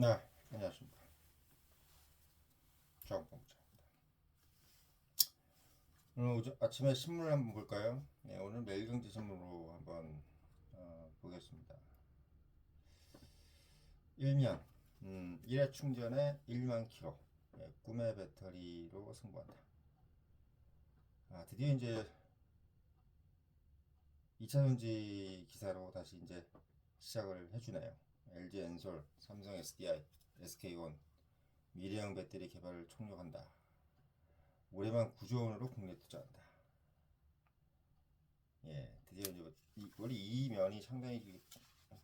네, 안녕하십니까. 조합공부장입니다. 오늘 아침에 신문을 한번 볼까요? 네, 오늘 매일경제신문으로 한번 보겠습니다. 일면, 일회 충전에 1만 킬로, 꿈의 배터리로 승부한다. 드디어 이제 2차전지 기사로 다시 이제 시작을 해주네요. LG 엔솔, 삼성 SDI, SK온, 미래형 배터리 개발을 총력한다. 올해만 9조 원으로 국내 투자한다. 예, 드디어 이제 원래 이 면이 상당히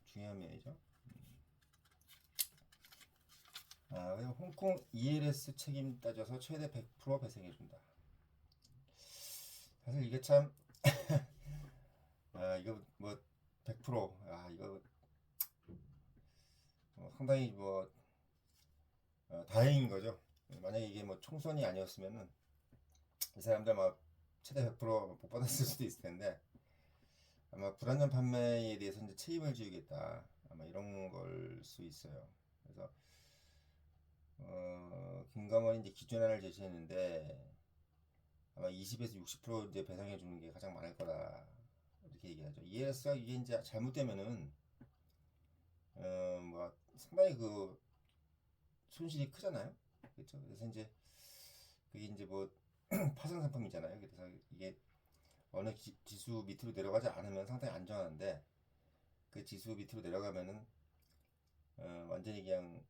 중요한 면이죠. 그리고 홍콩 ELS 책임 따져서 최대 100% 배상해준다. 사실 이게 참, 이거 뭐 100%, 이거 상당히 뭐 다행인 거죠. 만약에 이게 뭐 총선이 아니었으면은 이 사람들 막 최대 100%못 받았을 수도 있을 텐데 아마 불안전 판매에 대해서 이제 책임을 지우겠다. 아마 이런 걸 수 있어요. 그래서 금감원이 이제 기준안을 제시했는데 아마 20에서 60% 이제 배상해 주는 게 가장 많을 거다 이렇게 얘기하죠. ES가 이게 이제 잘못되면은 뭐 상당히 그 손실이 크잖아요. 그렇죠. 그래서 이제 그게 이제 뭐 파생 상품이잖아요. 그래서 이게 어느 지수 밑으로 내려가지 않으면 상당히 안전한데 그 지수 밑으로 내려가면은 완전히 그냥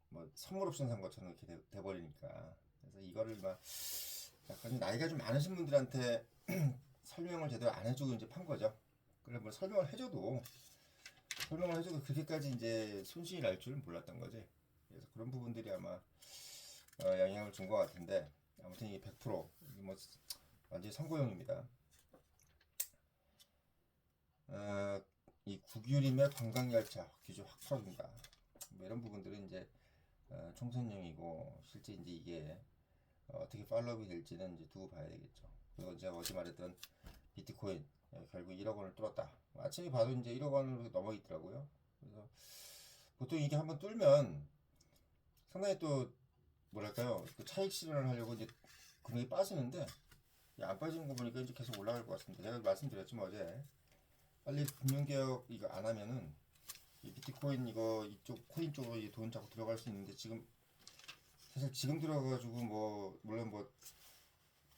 뭐 선물 옵션 산 것처럼 이렇게 돼버리니까 그래서 이거를 막 약간 좀 나이가 좀 많으신 분들한테 설명을 제대로 안 해주고 이제 판 거죠. 그래 뭐 설명을 해줘도 그렇게까지 이제 손실이 날 줄은 몰랐던 거지. 그래서 그런 부분들이 아마 영향을 준 것 같은데 아무튼 이 100% 이게 뭐 완전히 선고용입니다. 이 국유림의 관광열차 규제 확 풀어준다. 뭐 이런 부분들은 이제 총선용이고 실제 이제 이게 어떻게 팔로업이 될지는 이제 두고 봐야 되겠죠. 그리고 제가 어제 말했던 비트코인 결국 1억 원을 뚫었다. 아침에 봐도 이제 1억 원으로 넘어 있더라고요. 그래서 보통 이게 한번 뚫면 상당히 또 뭐랄까요 그 차익 실현을 하려고 이제 금액이 빠지는데 안 빠지는 거 보니까 이제 계속 올라갈 것 같습니다. 제가 말씀드렸지만 어제 빨리 금융개혁 이거 안 하면은 이 비트코인 이거 이쪽 코인 쪽으로 돈 자꾸 들어갈 수 있는데 지금 사실 지금 들어가가지고 뭐 물론 뭐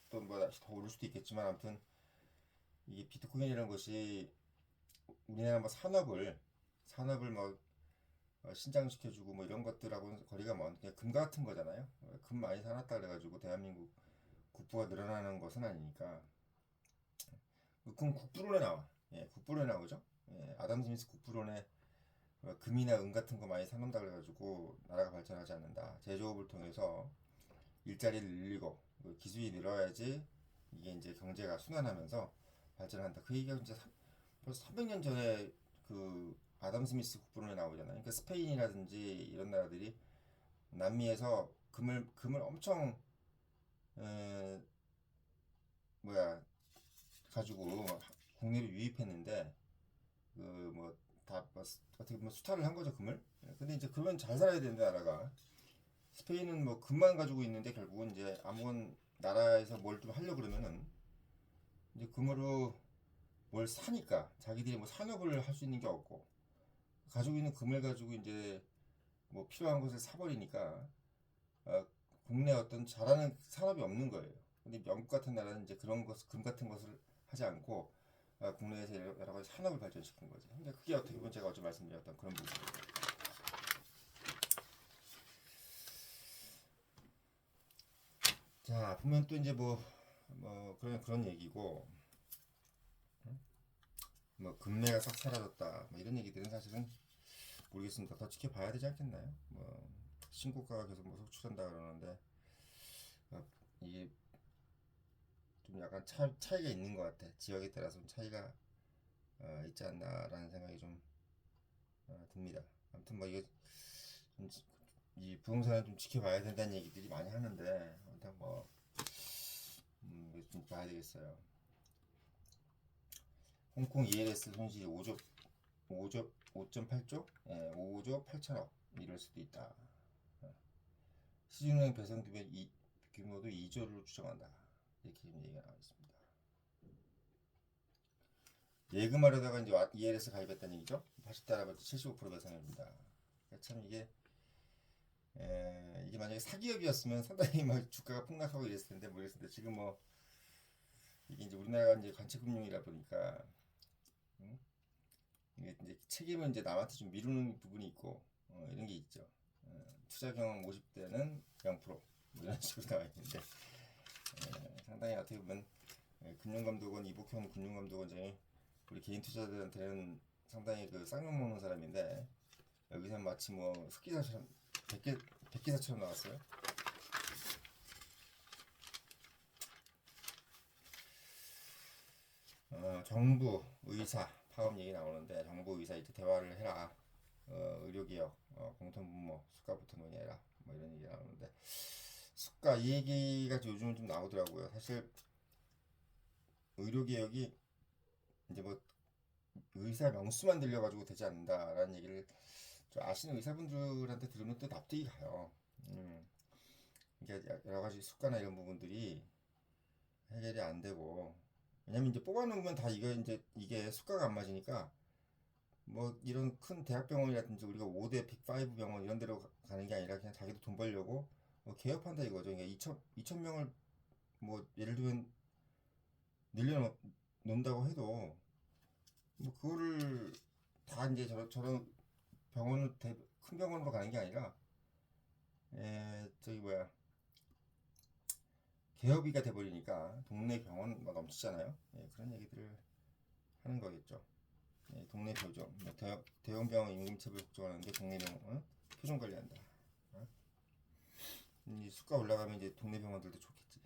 또 뭐 더 오를 수도 있겠지만 아무튼 이게 비트코인이라는 것이 우리나라 뭐 산업을 뭐 신장시켜주고 뭐 이런 것들하고는 거리가 먼 그냥 금 같은 거잖아요. 금 많이 사놨다 그래가지고 대한민국 국부가 늘어나는 것은 아니니까 금 국부론에 나와. 예, 국부론에 나오죠. 예, 아담 스미스 국부론에 금이나 은 같은 거 많이 사놓는다 그래가지고 나라가 발전하지 않는다. 제조업을 통해서 일자리를 늘리고 기술이 늘어야지 이게 이제 경제가 순환하면서 발전한다. 그 얘기가 진짜 벌써 300년 전에 그 아담 스미스 국부론에 나오잖아요. 그러니까 스페인이라든지 이런 나라들이 남미에서 금을 엄청 에, 뭐야 가지고 국내로 유입했는데 그 뭐 다 뭐 어떻게 보면 수탈을 한 거죠 금을. 근데 이제 금은 잘 살아야 되는데 나라가 스페인은 뭐 금만 가지고 있는데 결국은 이제 아무건 나라에서 뭘 좀 하려 그러면은 이제 금으로 뭘 사니까 자기들이 뭐 산업을 할 수 있는 게 없고 가지고 있는 금을 가지고 이제 뭐 필요한 것을 사버리니까 어, 국내 어떤 잘하는 산업이 없는 거예요. 근데 영국 같은 나라는 이제 그런 것, 금 같은 것을 하지 않고 국내에서 여러 가지 산업을 발전시킨 거죠. 근데 그게 어떻게 보면 제가 어제 말씀드렸던 그런 부분이에요. 자, 보면 또 이제 뭐 그런 얘기고, 뭐 금매가 싹 사라졌다, 뭐 이런 얘기들은 사실은 모르겠습니다. 더 지켜봐야 되지 않겠나요? 뭐 신고가가 계속 뭐 속출한다 그러는데 이게 좀 약간 차이가 있는 것 같아. 지역에 따라서 좀 차이가 있지 않나라는 생각이 좀 듭니다. 아무튼 뭐 이게 좀 이 부동산을 좀 지켜봐야 된다는 얘기들이 많이 하는데 아무튼 뭐 이거 좀 봐야 되겠어요. 홍콩 ELS 손실이 5조 5.8조? 예, 5조 8천억. 이럴 수도 있다. 시중은행 배상 규모도 2조를 추정한다. 이렇게 지금 얘기가 나와 있습니다. 예금하려다가 이제 ELS 가입했다는 얘기죠. 80달러부터 75% 배상입니다. 참 이게 만약에 사기업이었으면 상당히 막 주가가 폭락하고 이랬을 텐데 모르겠는데 지금 뭐 이게 이제 우리나라가 이제 관채금융이라 보니까 이게 이제 책임을 이제 남한테 좀 미루는 부분이 있고 이런 게 있죠. 투자 경험 50대는 0% 뭐 이런 식으로 나와 있는데 상당히 어떻게 보면 금융감독원 이복현 금융감독원장이 우리 개인 투자자들한테는 상당히 그 쌍욕 먹는 사람인데 여기서 마치 뭐 흑기사처럼 백기사처럼 나왔어요. 정부 의사 파업 얘기 나오는데 정부 의사 이제 대화를 해라. 의료개혁, 공통분모, 수가부터 논의해라. 뭐 이런 얘기 나오는데 수가 이 얘기가 요즘은 좀 나오더라고요. 사실 의료개혁이 이제 뭐 의사 명수만 들려가지고 되지 않는다라는 얘기를 좀 아시는 의사분들한테 들으면 또 납득이 가요. 이게 여러 가지 수가나 이런 부분들이 해결이 안 되고 왜냐면 이제 뽑아놓으면 다 이게 수가가 안 맞으니까 뭐 이런 큰 대학병원이라든지 우리가 5대 빅5 병원 이런 데로 가는 게 아니라 그냥 자기도 돈 벌려고 뭐 개업한다 이거죠. 그러니까 2천 명을 뭐 예를 들면 늘려놓는다고 해도 뭐 그거를 다 이제 저런 큰 병원으로 가는 게 아니라 저기 뭐야 개업이가 돼버리니까 동네 병원 막 넘치잖아요. 그런 얘기들을 하는 거겠죠. 동네 표정, 뭐 대형 병원 임금체불 걱정하는데 동네 병원 표정 관리한다. 이 수가 올라가면 이제 동네 병원들도 좋겠지.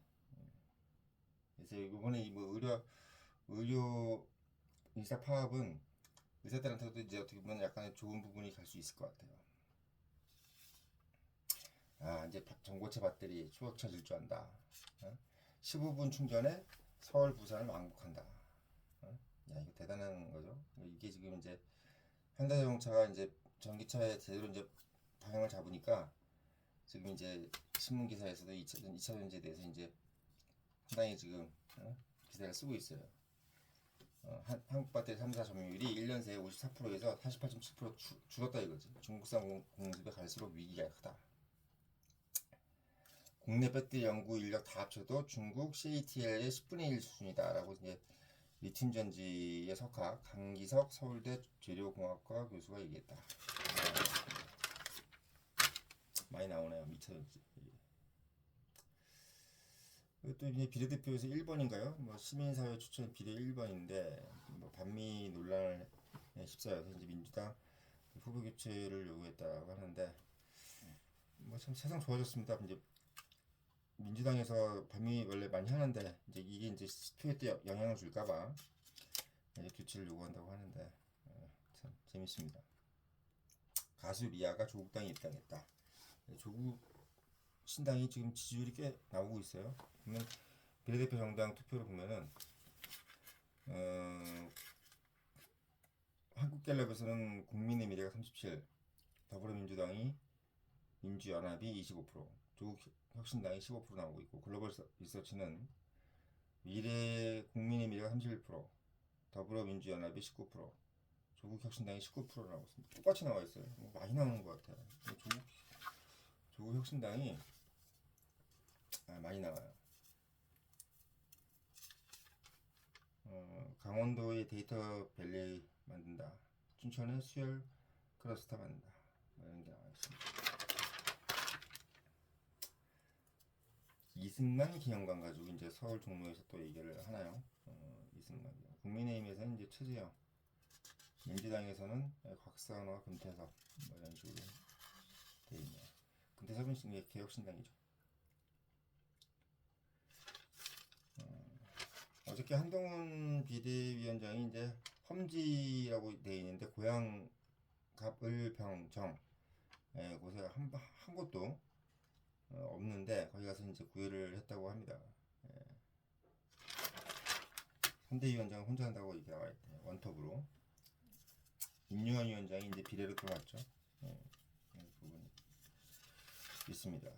그래서 이번에 이뭐 의료 의사 파업은 의사들한테도 이제 어떻게 보면 약간의 좋은 부분이 갈 수 있을 것 같아요. 이제 전고체 배터리 추억 찾을 줄 안다. 15분 충전에 서울 부산을 왕복한다. 야 이거 대단한 거죠. 이게 지금 이제 현대자동차가 이제 전기차에 제대로 이제 방향을 잡으니까 지금 이제 신문 기사에서도 2차 전지에 대해서 이제 상당히 지금 기사를 쓰고 있어요. 한국 배터리 3사 점유율이 1년 새에 54%에서 48.7% 줄었다 이거지. 중국산 공습에 갈수록 위기가 크다. 국내 배터리 연구 인력 다 합쳐도 중국 CATL의 10분의 1 수준이다라고 이제 리튬 전지의 석학 강기석 서울대 재료공학과 교수가 얘기했다. 많이 나오네요. 미쳐전지. 또 이제 비례대표에서 1번인가요? 뭐 시민사회 추천 비례 1번인데 뭐 반미 논란을 휩싸여서 이제 민주당 후보 교체를 요구했다고 하는데 뭐 참 세상 좋아졌습니다. 이제 민주당에서 반미 원래 많이 하는데 이제 이게 이제 투표에 또 영향을 줄까봐 교체를 요구한다고 하는데 참 재밌습니다. 가수 리아가 조국 당에 입당했다. 조국 신당이 지금 지지율이 꽤 나오고 있어요. 보면 비례대표 정당 투표를 보면은 한국갤럽에서는 국민의미래가 37, 더불어민주당이 민주연합이 25%, 조국혁신당이 15% 나오고 있고 글로벌 리서치는 국민의미래가 31%, 더불어민주연합이 19%, 조국혁신당이 19% 나오고 있습니다. 똑같이 나와 있어요. 많이 나오는 것 같아요. 조국혁신당이 많이 나와요. 강원도의 데이터 밸리 만든다. 춘천의 수열 클러스터 만든다. 이런 게 나와 있습니다. 이승만 기념관 가지고 이제 서울 종로에서 또 얘기를 하나요? 이승만 국민의힘에서는 이제 최재형, 민주당에서는 곽상화, 금태섭 뭐 이런 식으로 돼 있네요. 금태섭은 개혁신당이죠. 어저께 한동훈 비대위원장이 이제 험지라고 되어 있는데 고향 갑을병정 곳에 한 곳도 없는데 거기 가서 이제 구애를 했다고 합니다. 선대위원장은 혼자 한다고 이렇게 나와 있대요. 원톱으로. 임요한 위원장이 이제 비례로 들어왔죠. 있습니다.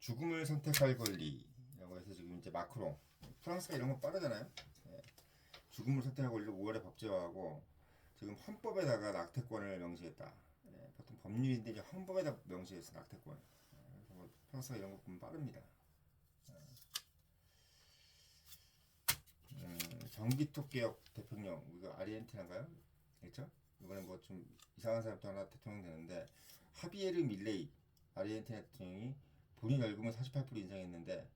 죽음을 선택할 권리라고 해서 지금 이제 마크롱, 프랑스가 이런 거 빠르잖아요. 예. 죽음을 선택할 권리를 5월에 법제화하고 지금 헌법에다가 낙태권을 명시했다. 예. 보통 법률인데 이제 헌법에다 명시해서 낙태권. 그래서 뭐 프랑스가 이런 거 보면 빠릅니다. 전기톱 개혁 대통령, 이거 아르헨티나인가요? 그렇죠? 이번에 뭐 좀 이상한 사람도 하나 대통령 되는데, 하비에르 밀레이 아르헨티나 대통령이 본인 월급은 48% 인상했는데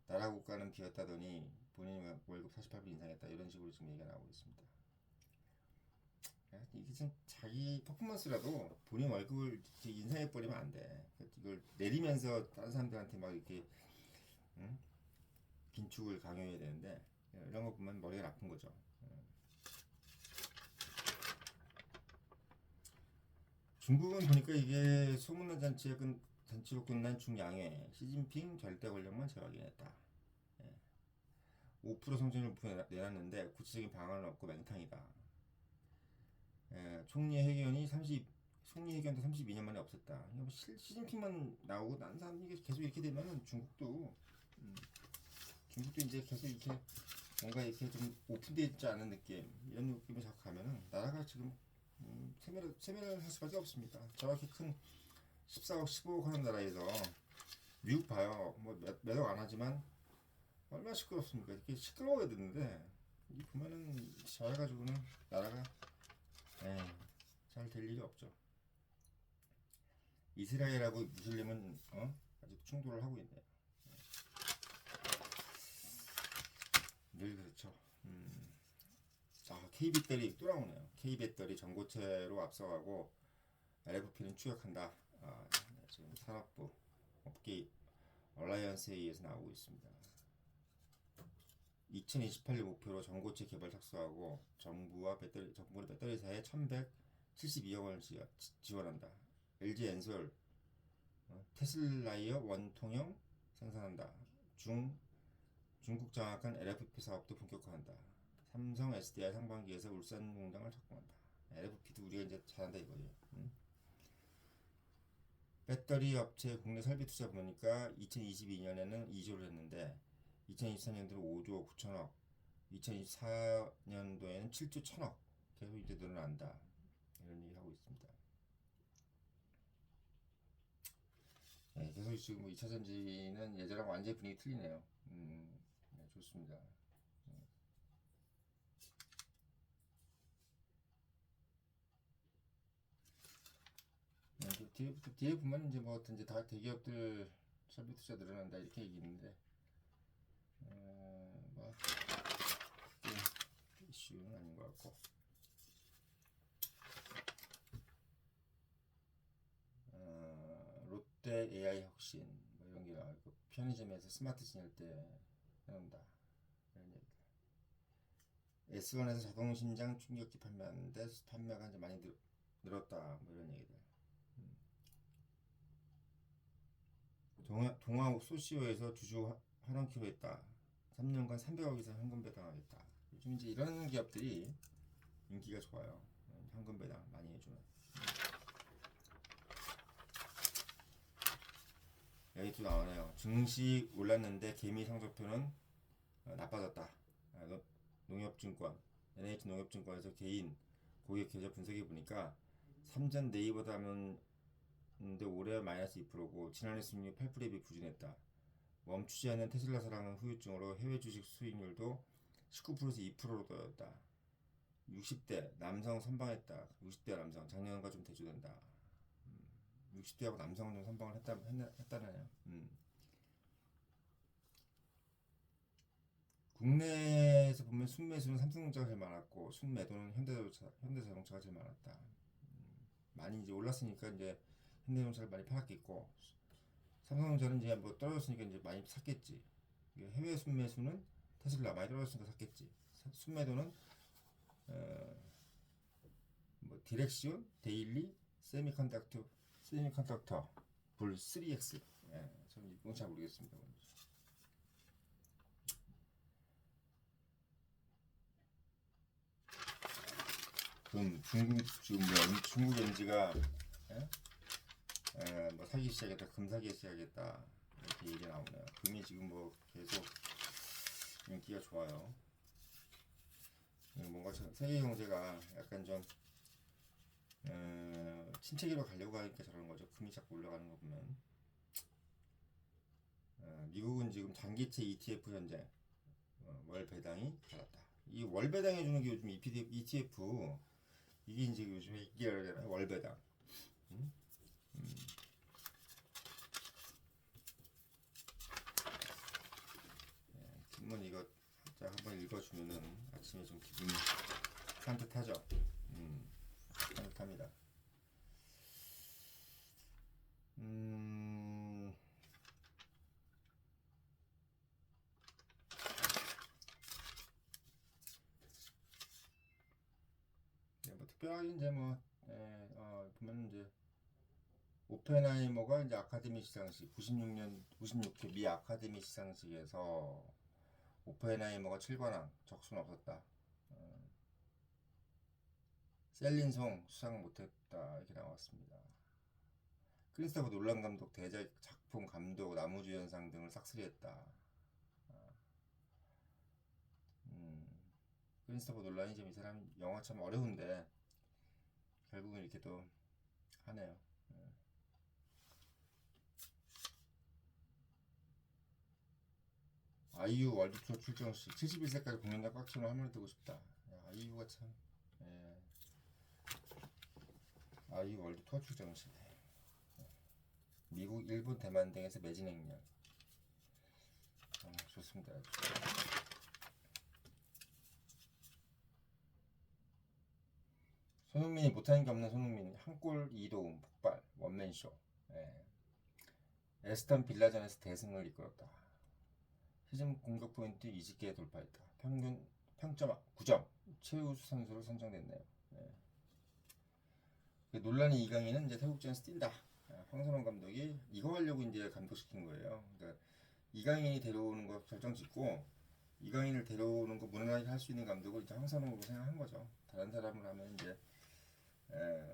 나라 국가는 비었다더니 본인 월급 48% 인상했다, 이런 식으로 지금 얘기가 나오고 있습니다. 이게 좀 자기 퍼포먼스라도 본인 월급을 인상해 버리면 안 돼. 이걸 내리면서 다른 사람들한테 막 이렇게 긴축을 강요해야 되는데, 이런 거 보면 머리가 나쁜 거죠. 중국은 보니까 이게 소문난 잔치로 끝난 중양회, 시진핑 절대 권력만 재확인했다. 5% 성장률 목표 내놨는데 구체적인 방안은 없고 맹탕이다. 총리 회견도 32년 만에 없었다. 뭐 시진핑만 나오고 다른 사람이 계속 이렇게 되면 중국도 이제 계속 이렇게 뭔가 이렇게 좀 오픈되어 있지 않은 느낌, 이런 느낌을 자꾸 가면은 나라가 지금 세뇌를 할 수밖에 없습니다. 저렇게 큰 14억, 15억 하는 나라에서 미국 봐요. 뭐 몇 억 안 하지만 얼마나 시끄럽습니까? 이렇게 시끄러워야 되는데 이 보면은 저래가지고는 나라가 잘 될 일이 없죠. 이스라엘하고 무슬림은 아직 충돌을 하고 있네요. 늘 그렇죠. K배터리 또 나오네요. K배터리 전고체로 앞서가고 LFP는 추격한다. 지금 산업부 업계 얼라이언스에 의해서 나오고 있습니다. 2028년 목표로 전고체 개발 착수하고 정부는 배터리사에 1172억 원을 지원한다. LG 엔솔 테슬라이어 원통형 생산한다. 중국 장악한 LFP 사업도 본격화한다. 삼성 SDI 상반기에서 울산 공장을 착공한다. LFP도 우리가 이제 잘한다 이거지. 배터리 업체 국내 설비 투자 보니까 2022년에는 2조를 했는데 2024년도로 5조 9천억, 2024년도에는 7조 1천억 계속 이제 늘어난다, 이런 얘기 하고 있습니다. 계속 지금 2차 전지는 예전랑 완전히 분위기 틀리네요. 좋습니다. 뒤에 보면 이제 뭐 이제 다 대기업들 설비 투자 늘어난다 이렇게 얘기했는데, 뭐 이슈는 아닌 것 같고, 롯데 AI 혁신 뭐 이런 게 나와있고, 편의점에서 스마트 진열대 해놓는다, 이런 얘기들. S1에서 자동 심장 충격기 판매하는데 판매가 이제 많이 늘었다, 뭐 이런 얘기들. 동아 소시오에서 주주 환원키로 했다. 3년간 300억 이상 현금 배당하겠다. 요즘 이제 이런 기업들이 인기가 좋아요. 현금 배당 많이 해주는. 여기 또 나오네요. 증시 올랐는데 개미 성적표는 나빠졌다. 농협증권, NH농협증권에서 개인 고객 계좌 분석해 보니까 3전 네이버다 하면 근데 올해 마이너스 2%고 지난해 수익률 8%에 비해 부진했다. 멈추지 않는 테슬라 사랑은 후유증으로 해외 주식 수익률도 19%에서 2%로 떨어졌다. 60대 남성 선방했다. 60대 남성 작년과 좀 대조된다. 60대하고 남성은 좀 선방을 했다네요. 국내에서 보면 순매수는 삼성전자가 제일 많았고 순매도는 현대자동차가 제일 많았다. 많이 이제 올랐으니까 이제 현대자동차를 많이 팔았겠고, 삼성전자는 이제 뭐 떨어졌으니까 이제 많이 샀겠지. 해외 순매수는 테슬라 많이 떨어졌으니까 샀겠지. 순매도는 뭐 디렉시온, 데일리, 세미컨덕터 불 3X. 저는 이건 잘 모르겠습니다. 그럼 중국 지금 중국 엔지가 뭐 사기 시작했다, 금 사기 시작했다 이렇게 얘기 나오네요. 금이 지금 뭐 계속 인기가 좋아요. 뭔가 세계 경제가 약간 좀 침체기로 가려고 하니까 저러는 거죠. 금이 자꾸 올라가는 거 보면. 미국은 지금 장기채 ETF 현재 월 배당이 달았다. 이 월 배당해 주는 게 요즘 ETF 이게 이제 요즘에 인기가 되잖아요. 월 배당. 음? 신문 이거 자 한번 읽어주면은 아침에 좀 기분이 산뜻하죠. 산뜻합니다. 네, 뭐 특별하게 이제 뭐 보면 이제 오펜하이머가 이제 아카데미 시상식 96회 미 아카데미 시상식에서 오펜하이머가 7관왕 적수는 없었다. 셀린송 수상 못했다 이렇게 나왔습니다. 크리스토퍼 놀란 감독 대작 작품 감독 나무주연상 등을 싹쓸이했다. 크리스토퍼 놀란이 좀 이 사람 영화 참 어려운데 결국은 이렇게 또 하네요. 아이유 월드 투어 출정 시 71세까지 공연장 꽉 채우는 할머니 되고 싶다. 야, 아이유가 참 아이유 월드 투어 출정 시 미국, 일본, 대만 등에서 매진 행렬. 좋습니다. 손흥민이 못하는 게 없는 손흥민 한 골 2도움 폭발 원맨쇼. 에스턴 빌라전에서 대승을 이끌었다. 시즌 공격 포인트 20개 돌파했다. 평균 평점 9점 최우수 선수로 선정됐네요. 논란의 이강인은 이제 태국전에서 뛴다. 황선홍 감독이 이거 하려고 이제 감독시킨 거예요. 그러니까 이강인이 데려오는 거 결정 짓고 이강인을 데려오는 거 무난하게 할 수 있는 감독을 이제 황선홍으로 생각한 거죠. 다른 사람을 하면 이제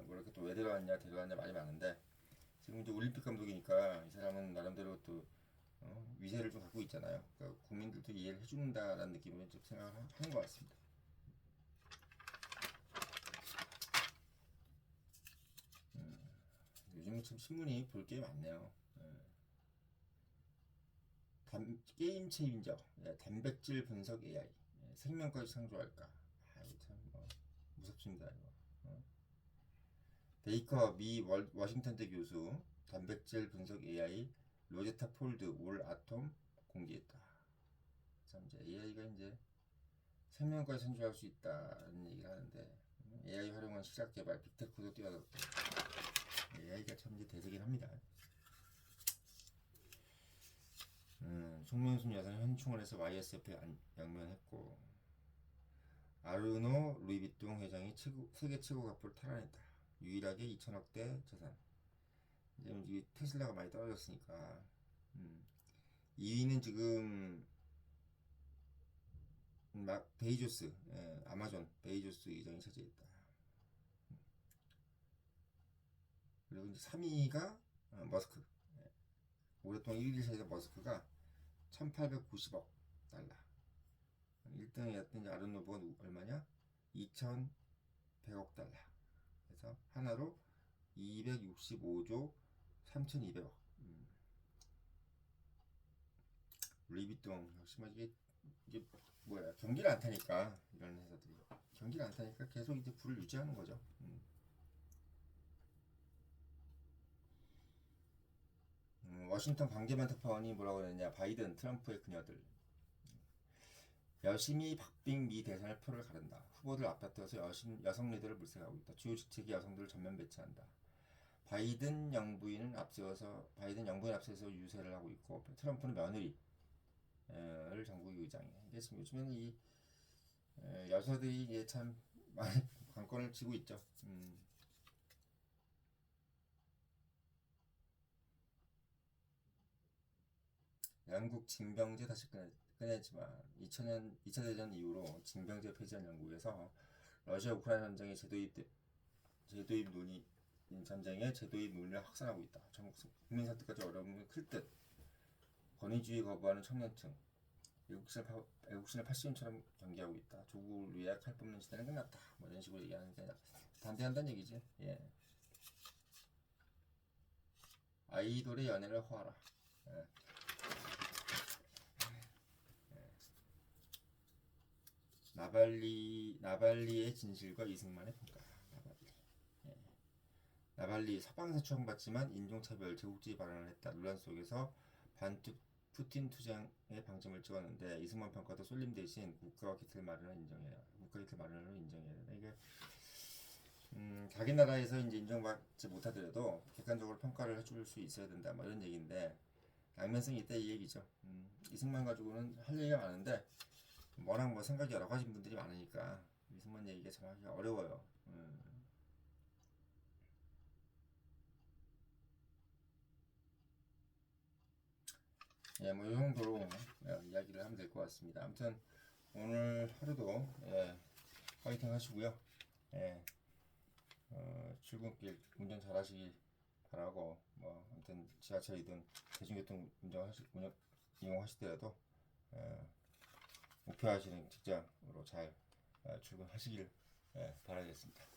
뭐랄까 또 왜 데려왔냐 말이 많은데 지금 이제 올림픽 감독이니까 이 사람은 나름대로 또 위세를 좀 갖고 있잖아요. 그러니까 국민들도 이해를 해준다라는 느낌으로 좀 생각을 하는 것 같습니다. 요즘은 참 신문이 볼 게 많네요. 게임 체인저, 단백질 분석 AI, 생명까지 창조할까? 참 무섭습니다 이거. 베이커 미 워싱턴대 교수 단백질 분석 AI 로제타 폴드 올 아톰 공개했다. 참 이제 AI가 이제 생명까지 창조할 수 있다는 얘기를 하는데 AI 활용한 시작 개발 빅테크도 뛰어들었고 AI가 참 이제 대세긴 합니다. 송명순 여성 현충원에서 YSF에 양면했고 아르노 루이비통 회장이 세계 최고 가포를 탈환했다. 유일하게 2천억대 재산. 이제 테슬라가 많이 떨어졌으니까 2위는 지금 베이조스, 아마존 베이조스 의장이 차지했다. 그리고 이제 3위가 머스크. 오랫동안 1위를 차지한 머스크가 1890억 달러. 1등이었던 아르노브가 얼마냐? 2100억 달러. 그래서 하나로 265조 3200억. 루이비통 역시 뭐 이게 뭐야 경기를 안 타니까 이런 회사들이 경기를 안 타니까 계속 이제 불을 유지하는 거죠. 워싱턴 관계만 특파원이 뭐라고 그랬냐? 바이든, 트럼프의 그녀들 열심히 박빙 미 대선의 표를 가른다. 후보들 앞다퉈서 여성 리더를 물색하고 있다. 주요 직책의 여성들을 전면 배치한다. 바이든 영부인 앞서서 유세를 하고 있고 트럼프는 며느리를 전국 의장이에요. 이게 지금 요즘에는 이 여자들이 이제 참 많이 관건을 쥐고 있죠. 영국 징병제 다시 꺼냈지만 2000년 2차 대전 이후로 징병제 폐지한 영국에서 러시아 우크라이나 전쟁의 재도입 논의 전쟁의 제도의 논리를 확산하고 있다. 전국 국민 선택까지 어려움이 클 듯. 권위주의 거부하는 청년층. 애국신을 80년처럼 경계하고 있다. 조국을 위해 칼 뽑는 시대는 끝났다. 뭐 이런 식으로 얘기하는데 반대한다는 얘기지. 예. 아이돌의 연애를 허하라. 예. 나발리의 진실과 이승만의 평가. 나발리 서방에서 추앙받지만 인종차별, 제국주의 발언을 했다. 논란 속에서 푸틴 투쟁의 방점을 찍었는데 이승만 평가도 쏠림 대신 국가와 기틀 마련을 인정해야. 국가 기틀 마련을 인정해야 된다. 이게 자기 나라에서 이제 인정받지 못하더라도 객관적으로 평가를 해줄 수 있어야 된다. 뭐 이런 얘기인데 양면성이 있다 이 얘기죠. 이승만 가지고는 할 얘기가 많은데 워낙 뭐 생각이 여러 가지 분들이 많으니까 이승만 얘기가 참 하기가 어려워요. 예, 뭐 이 정도로 이야기를 하면 될 것 같습니다. 아무튼 오늘 하루도 파이팅 하시고요. 예, 출근길 운전 잘하시길 바라고 뭐 아무튼 지하철이든 대중교통 이용하시더라도 목표하시는 직장으로 잘 출근하시길 바라겠습니다.